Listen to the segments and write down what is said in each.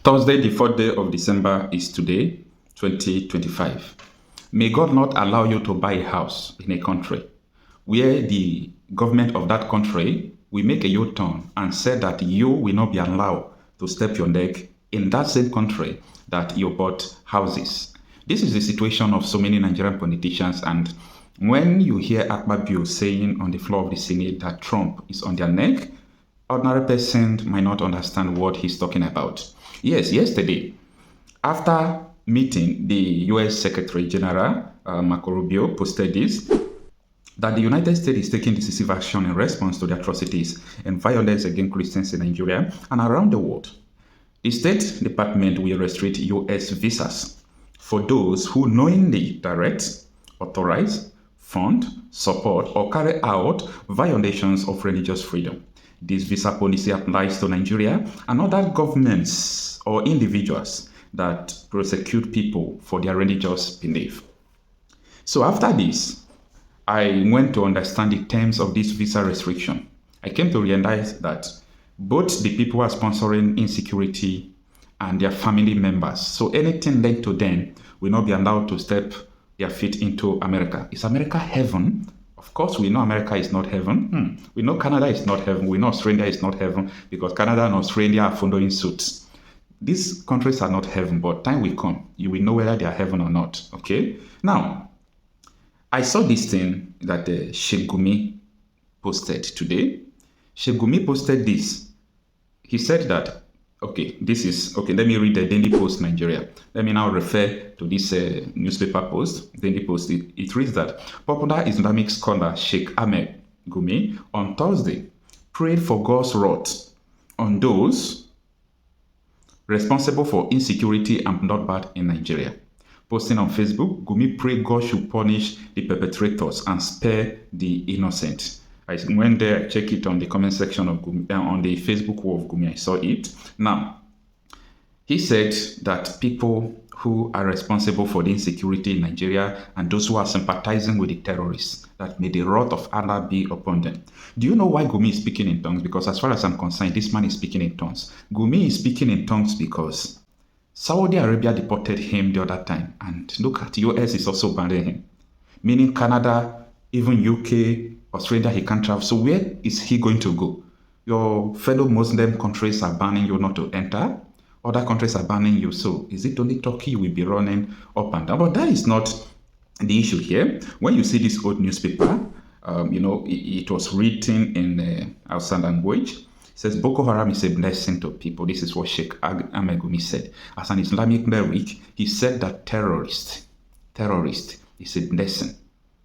Thursday, the 4th day of December is today, 2025. May God not allow you to buy a house in a country where the government of that country will make a U-turn and say that you will not be allowed to step your neck in that same country that you bought houses. This is the situation of so many Nigerian politicians, and when you hear Ekpa saying on the floor of the Senate that Trump is on their neck, ordinary person might not understand what he's talking about. Yes, yesterday, after meeting the U.S. Secretary General Marco Rubio posted this, that the United States is taking decisive action in response to the atrocities and violence against Christians in Nigeria and around the world. The State Department will restrict U.S. visas for those who knowingly direct, authorize, fund, support, or carry out violations of religious freedom. This visa policy applies to Nigeria and other governments or individuals that prosecute people for their religious belief. So after this, I went to understand the terms of this visa restriction. I came to realize that both the people who are sponsoring insecurity and their family members, so anything linked to them, will not be allowed to step their feet into America. Is America heaven? Of course, we know America is not heaven. We know Canada is not heaven. We know Australia is not heaven because Canada and Australia are following suit. These countries are not heaven, but time will come. You will know whether they are heaven or not. Okay? Now, I saw this thing that Sheikh Gumi posted today. Sheikh Gumi posted this. He said that, let me read the Daily Post Nigeria. Let me now refer to this newspaper post, Daily Post. It reads that popular Islamic scholar Sheikh Ahmed Gumi on Thursday prayed for God's wrath on those responsible for insecurity and bloodbath in Nigeria. Posting on Facebook, Gumi prayed God should punish the perpetrators and spare the innocent. I went there, I checked it on the comment section of Gumi, on the Facebook wall of Gumi. I saw it. Now, he said that people who are responsible for the insecurity in Nigeria and those who are sympathizing with the terrorists, that may the wrath of Allah be upon them. Do you know why Gumi is speaking in tongues? Because as far as I'm concerned, this man is speaking in tongues. Gumi is speaking in tongues because Saudi Arabia deported him the other time. And look at US is also banning him. Meaning Canada, even UK, Australia, he can't travel. So where is he going to go? Your fellow Muslim countries are banning you not to enter. Other countries are banning you. So is it only Turkey you will be running up and down? But that is not the issue here. When you see this old newspaper, it was written in Hausa language. It says Boko Haram is a blessing to people. This is what Sheikh Ahmed Gumi said. As an Islamic cleric, he said that terrorist is a blessing.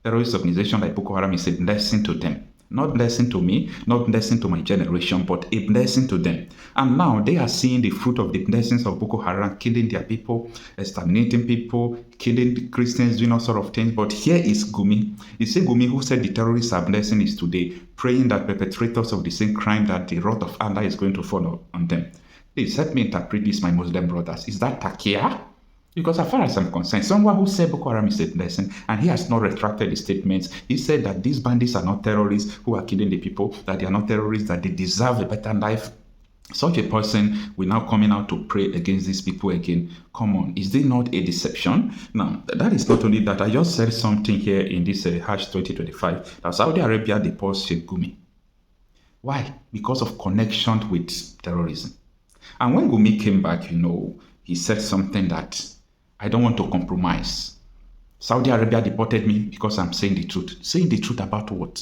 Terrorist organization like Boko Haram is a blessing to them. Not blessing to me, not blessing to my generation, but a blessing to them. And now they are seeing the fruit of the blessings of Boko Haram, killing their people, exterminating people, killing Christians, doing all sort of things. But here is Gumi. The same Gumi who said the terrorists are blessing is today praying that perpetrators of the same crime, that the wrath of Allah is going to fall on them. Please help me interpret this, my Muslim brothers. Is that Takia? Because as far as I'm concerned, someone who said Boko Haram is a blessing and he has not retracted his statements, he said that these bandits are not terrorists who are killing the people, that they are not terrorists, that they deserve a better life. Such a person will now coming out to pray against these people again. Come on, is this not a deception? Now, that is not only that. I just said something here in this hash 2025 that Saudi Arabia deports Sheikh Gumi. Why? Because of connection with terrorism. And when Gumi came back, he said something that I don't want to compromise. Saudi Arabia deported me because I'm saying the truth. Saying the truth about what?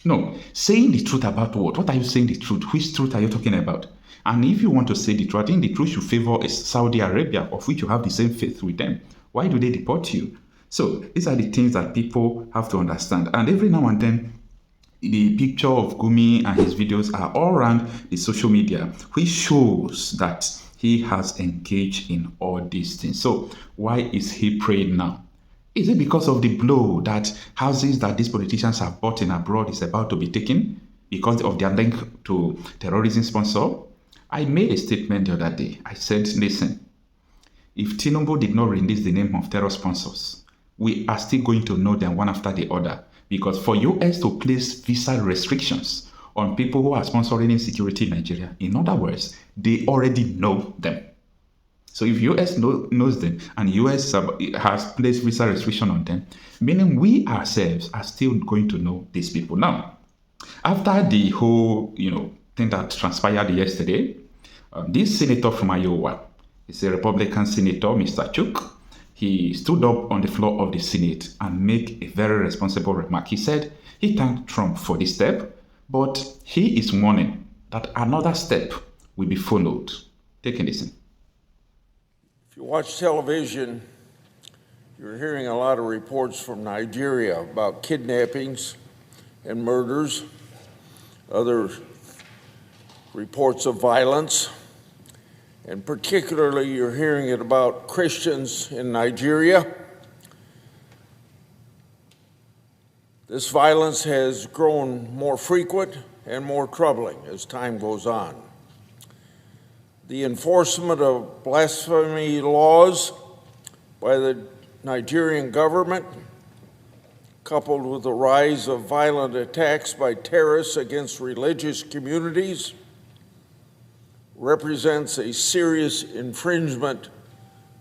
No, saying the truth about what? What are you saying the truth? Which truth are you talking about? And if you want to say the truth, I think the truth should favor Saudi Arabia, of which you have the same faith with them. Why do they deport you? So these are the things that people have to understand. And every now and then, the picture of Gumi and his videos are all around the social media, which shows that he has engaged in all these things. So why is he praying now? Is it because of the blow that houses that these politicians have bought in abroad is about to be taken because of their link to terrorism sponsor? I made a statement the other day. I said, listen, if Tinubu did not release the name of terror sponsors, we are still going to know them one after the other. Because for US to place visa restrictions on people who are sponsoring insecurity in Nigeria. In other words, they already know them. So if US knows them and US has placed visa restriction on them, meaning we ourselves are still going to know these people. Now, after the whole, thing that transpired yesterday, this senator from Iowa, is a Republican senator, Mr. Chuk. He stood up on the floor of the Senate and made a very responsible remark. He said he thanked Trump for this step, but he is warning that another step will be followed. Take a listen. If you watch television, you're hearing a lot of reports from Nigeria about kidnappings and murders, other reports of violence, and particularly you're hearing it about Christians in Nigeria. This violence has grown more frequent and more troubling as time goes on. The enforcement of blasphemy laws by the Nigerian government, coupled with the rise of violent attacks by terrorists against religious communities, represents a serious infringement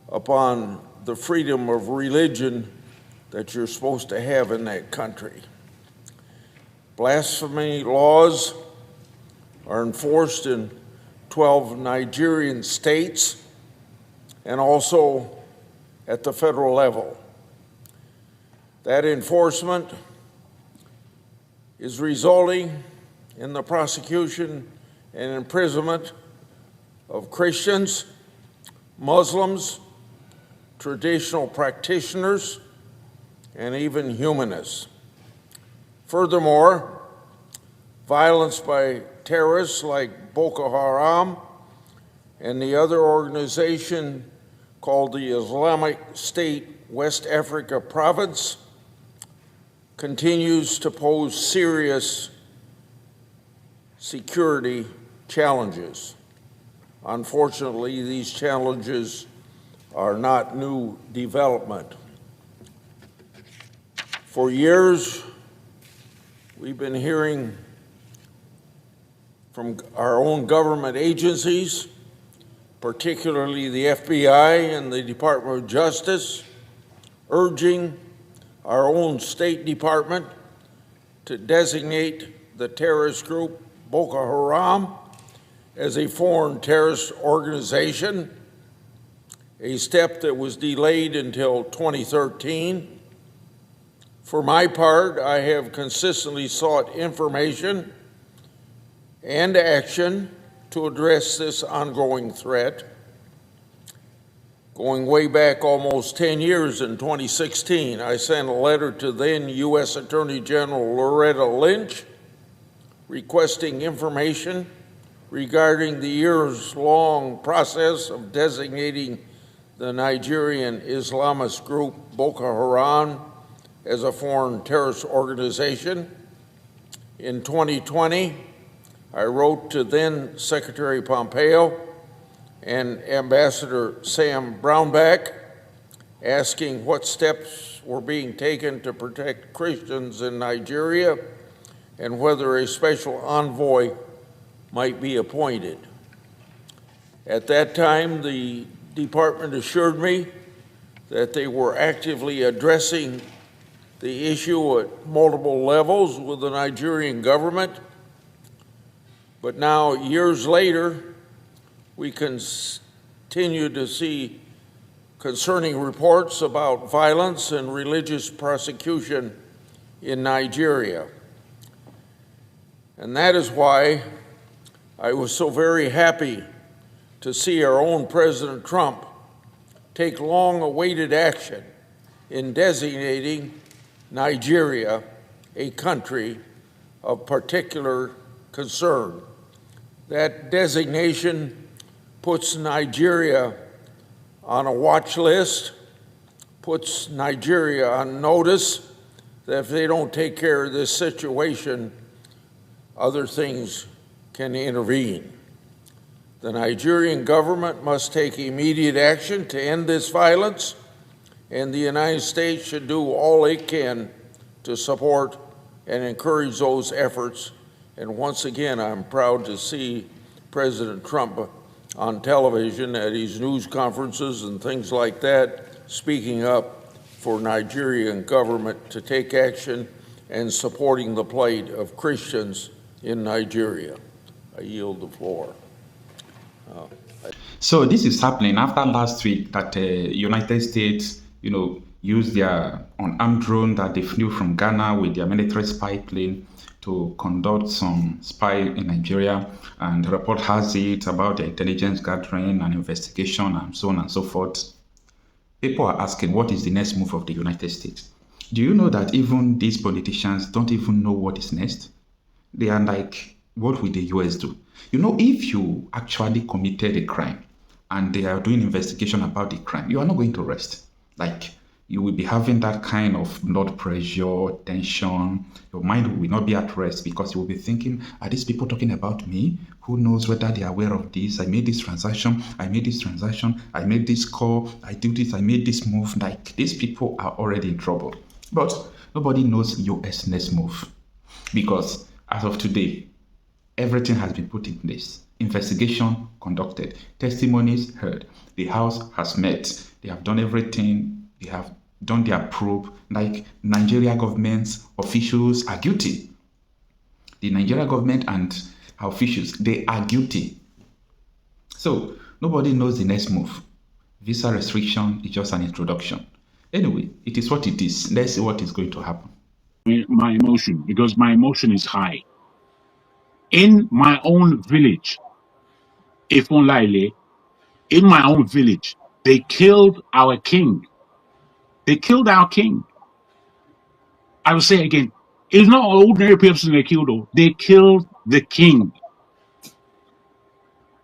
upon the freedom of religion that you're supposed to have in that country. Blasphemy laws are enforced in 12 Nigerian states and also at the federal level. That enforcement is resulting in the prosecution and imprisonment of Christians, Muslims, traditional practitioners, and even humanists. Furthermore, violence by terrorists like Boko Haram and the other organization called the Islamic State West Africa Province continues to pose serious security challenges. Unfortunately, these challenges are not new development. For years, we've been hearing from our own government agencies, particularly the FBI and the Department of Justice, urging our own State Department to designate the terrorist group Boko Haram as a foreign terrorist organization, a step that was delayed until 2013. For my part, I have consistently sought information and action to address this ongoing threat. Going way back almost 10 years in 2016, I sent a letter to then U.S. Attorney General Loretta Lynch requesting information regarding the years-long process of designating the Nigerian Islamist group Boko Haram as a foreign terrorist organization. In 2020, I wrote to then Secretary Pompeo and Ambassador Sam Brownback asking what steps were being taken to protect Christians in Nigeria and whether a special envoy might be appointed. At that time, the department assured me that they were actively addressing the issue at multiple levels with the Nigerian government. But now, years later, we continue to see concerning reports about violence and religious persecution in Nigeria. And that is why I was so very happy to see our own President Trump take long-awaited action in designating Nigeria a country of particular concern. That designation puts Nigeria on a watch list, puts Nigeria on notice that if they don't take care of this situation, other things can intervene. The Nigerian government must take immediate action to end this violence, and the United States should do all it can to support and encourage those efforts. And once again, I'm proud to see President Trump on television at his news conferences and things like that, speaking up for Nigerian government to take action and supporting the plight of Christians in Nigeria. I yield the floor. So this is happening after last week that United States, used their unarmed drone that they flew from Ghana with their military spy plane to conduct some spy in Nigeria, and the report has it about the intelligence gathering and investigation and so on and so forth. People are asking, what is the next move of the United States? Do you know that even these politicians don't even know what is next? They are like, what will the US do? If you actually committed a crime and they are doing investigation about the crime, you are not going to rest. Like, you will be having that kind of blood pressure, tension. Your mind will not be at rest because you will be thinking, are these people talking about me? Who knows whether they are aware of this? I made this transaction. I made this call. I do this. I made this move. Like, these people are already in trouble. But nobody knows US next move because as of today, everything has been put in place. Investigation conducted. Testimonies heard. The House has met. They have done everything. They have done their probe. Like, Nigeria government's officials are guilty. The Nigeria government and our officials, they are guilty. So nobody knows the next move. Visa restriction is just an introduction. Anyway, it is what it is. Let's see what is going to happen. My emotion, because my emotion is high. In my own village, Ifonlaile, in my own village, they killed our king. They killed our king. I will say again, it's not an ordinary person they killed, though. They killed the king.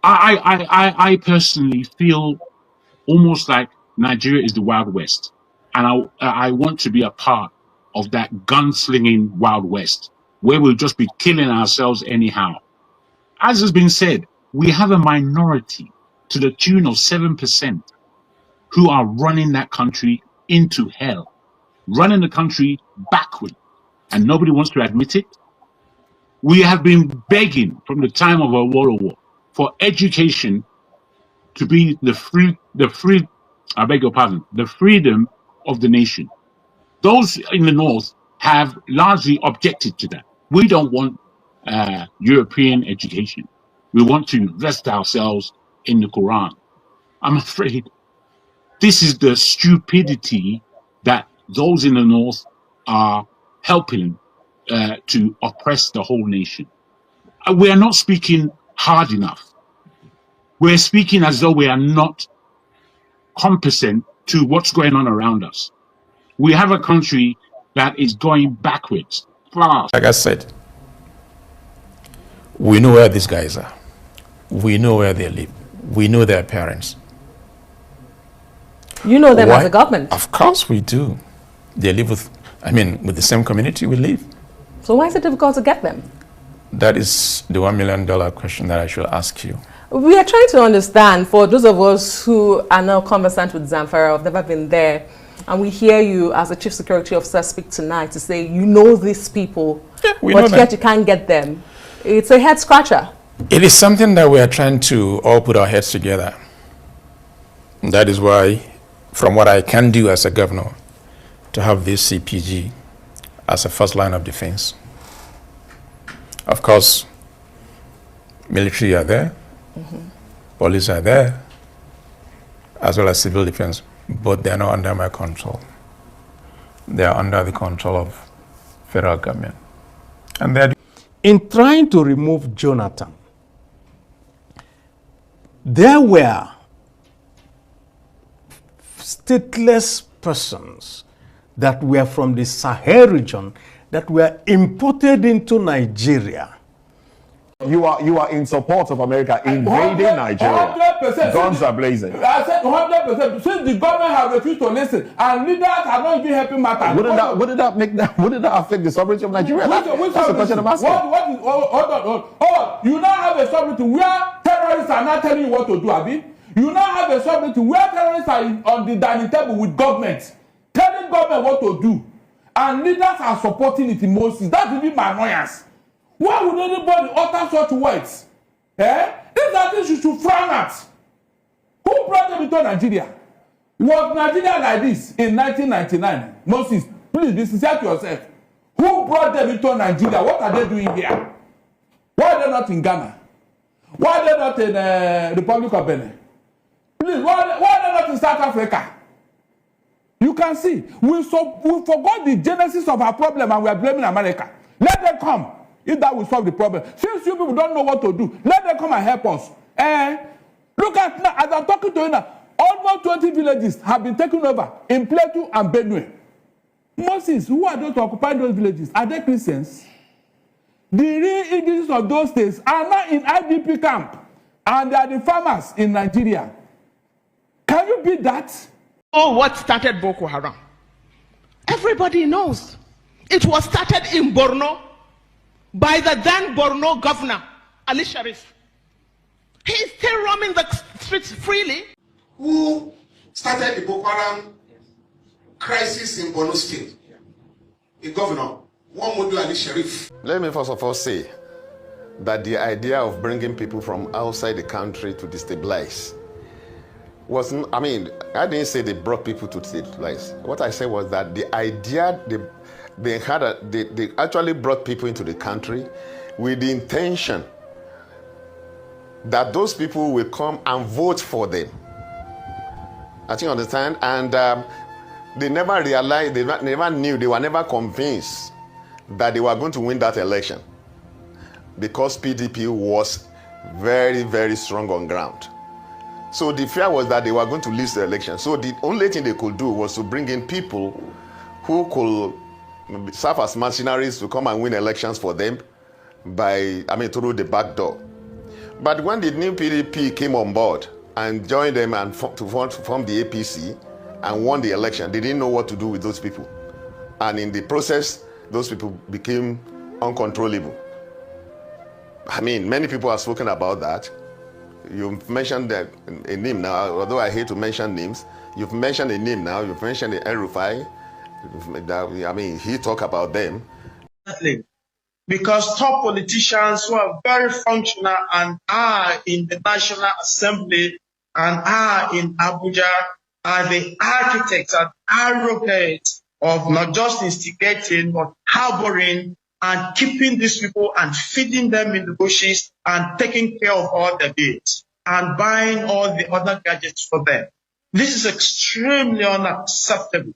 I personally feel almost like Nigeria is the Wild West. And I want to be a part of that gunslinging Wild West, where we'll just be killing ourselves anyhow. As has been said, we have a minority to the tune of 7% who are running that country into hell, running the country backward, and nobody wants to admit it. We have been begging from the time of our World War for education to be the freedom of the nation. Those in the North have largely objected to that. We don't want European education. We want to invest ourselves in the Quran. I'm afraid this is the stupidity that those in the North are helping to oppress the whole nation. We are not speaking hard enough. We're speaking as though we are not competent to what's going on around us. We have a country that is going backwards, fast. Like I said, we know where these guys are. We know where they live. We know their parents. You know them as a government? Of course we do. They live with the same community we live. So why is it difficult to get them? That is the $1 million question that I should ask you. We are trying to understand, for those of us who are now conversant with Zamfara, have never been there, and we hear you as a chief security officer speak tonight to say you know these people, but yet you can't get them. It's a head scratcher. It is something that we are trying to all put our heads together. And that is why, from what I can do as a governor, to have this CPG as a first line of defense. Of course, military are there, police are there, as well as civil defense, but they are not under my control. They are under the control of federal government. And they are in trying to remove Jonathan, there were stateless persons that were from the Sahel region that were imported into Nigeria. You are in support of America invading Nigeria. 100%. Guns are blazing. I said 100%. Since the government have refused to listen and leaders are not even helping matters. Wouldn't that affect the sovereignty of Nigeria? That's the question I'm asking. Hold on. You now have a sovereignty where terrorists are not telling you what to do, Abi. You now have a sovereignty where terrorists are on the dining table with government, telling government what to do, and leaders are supporting it in Moses. That's really my annoyance. Why would anybody utter such words? These are things you should frown at. Who brought them into Nigeria? Was Nigeria like this in 1999? Moses, please be sincere to yourself. Who brought them into Nigeria? What are they doing here? Why are they not in Ghana? Why are they not in the Republic of Benin? Please, why are they not in South Africa? You can see, we forgot the genesis of our problem and we are blaming America. Let them come, if that will solve the problem. Since you people don't know what to do, let them come and help us. Look at now, as I'm talking to you now, almost 20 villages have been taken over in Plateau and Benue. Moses, who are those occupying those villages? Are they Christians? The real indigenous of those states are now in IDP camp, and they are the farmers in Nigeria. Can you beat that? Oh, what started Boko Haram? Everybody knows. It was started in Borno by the then Borno governor, Ali Sharif. He is still roaming the streets freely. Who started the Boko Haram crisis in Borno State? A governor, Muhammadu Ali Sharif. Let me first of all say that the idea of bringing people from outside the country to destabilize wasn't, I didn't say they brought people to destabilize. What I said was that the idea, they actually brought people into the country with the intention that those people will come and vote for them. I think you understand? And they never realized, they never knew, they were never convinced that they were going to win that election because PDP was very, very strong on ground. So the fear was that they were going to lose the election. So the only thing they could do was to bring in people who could serve as mercenaries to come and win elections for them through the back door. But when the new PDP came on board and joined them and to form the APC and won the election, they didn't know what to do with those people. And in the process, those people became uncontrollable. Many people have spoken about that. You've mentioned a name now, although I hate to mention names. You've mentioned a name now. You've mentioned the El-Rufai. He talked about them. Because top politicians who are very functional and are in the National Assembly and are in Abuja are the architects and advocates of not just instigating but harboring and keeping these people and feeding them in the bushes and taking care of all their needs and buying all the other gadgets for them. This is extremely unacceptable.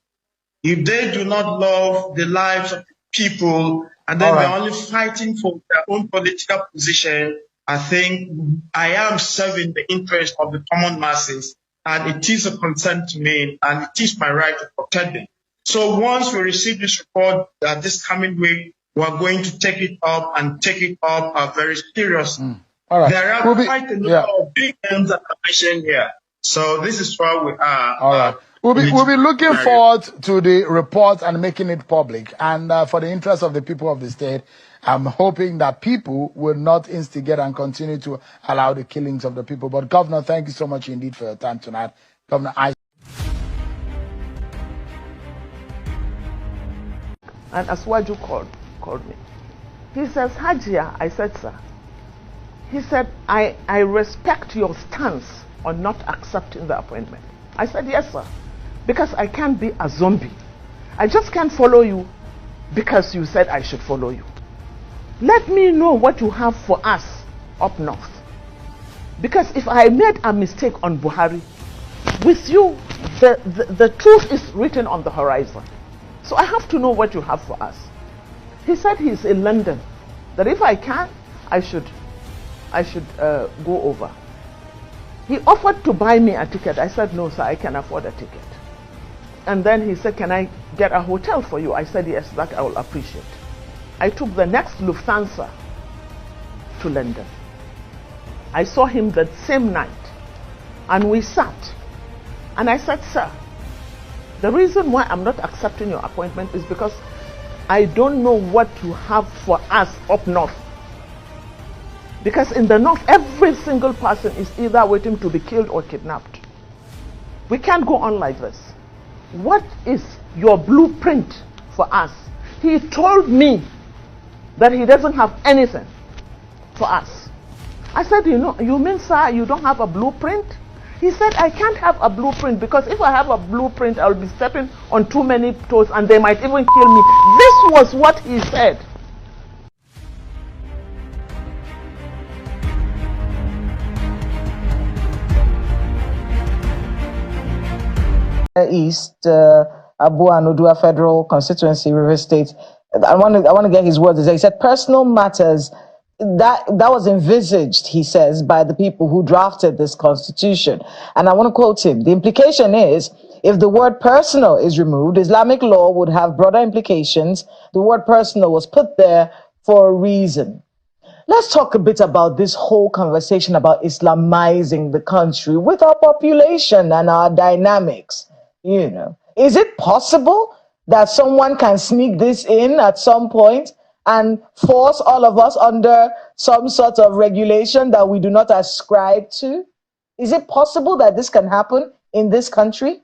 If they do not love the lives of people and then they're only fighting for their own political position, I think I am serving the interest of the common masses, and it is a concern to me, and it is my right to protect them. So once we receive this report this coming week, we're going to take it up very seriously. There are quite a number of big names that are mentioned here. So this is where we are. All right. We'll be looking forward to the report and making it public. And for the interest of the people of the state, I'm hoping that people will not instigate and continue to allow the killings of the people. But Governor, thank you so much indeed for your time tonight. Governor, And Aswaju called me. He says, Hajia, I said, sir. He said, I respect your stance on not accepting the appointment. I said, yes, sir. Because I can't be a zombie. I just can't follow you because you said I should follow you. Let me know what you have for us up north. Because if I made a mistake on Buhari, with you, the truth is written on the horizon. So I have to know what you have for us. He said he's in London, that if I can, I should go over. He offered to buy me a ticket. I said, no, sir, I can afford a ticket. And then he said, can I get a hotel for you? I said, yes, that I will appreciate. I took the next Lufthansa to London. I saw him that same night, and we sat. And I said, sir, the reason why I'm not accepting your appointment is because I don't know what you have for us up north. Because in the north, every single person is either waiting to be killed or kidnapped. We can't go on like this. What is your blueprint for us? He told me that he doesn't have anything for us. I said, you mean, sir, you don't have a blueprint? He said, I can't have a blueprint because if I have a blueprint, I'll be stepping on too many toes and they might even kill me. This was what he said. East, Abu Anudua Federal Constituency, River State. I want to get his words. He said, personal matters, that was envisaged, he says, by the people who drafted this constitution. And I want to quote him. The implication is, if the word personal is removed, Islamic law would have broader implications. The word personal was put there for a reason. Let's talk a bit about this whole conversation about Islamizing the country with our population and our dynamics. Is it possible that someone can sneak this in at some point and force all of us under some sort of regulation that we do not ascribe to? Is it possible that this can happen in this country?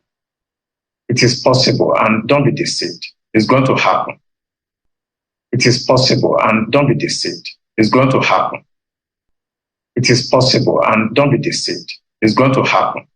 It is possible, and don't be deceived. It's going to happen. It is possible, and don't be deceived. It's going to happen. It is possible, and don't be deceived. It's going to happen.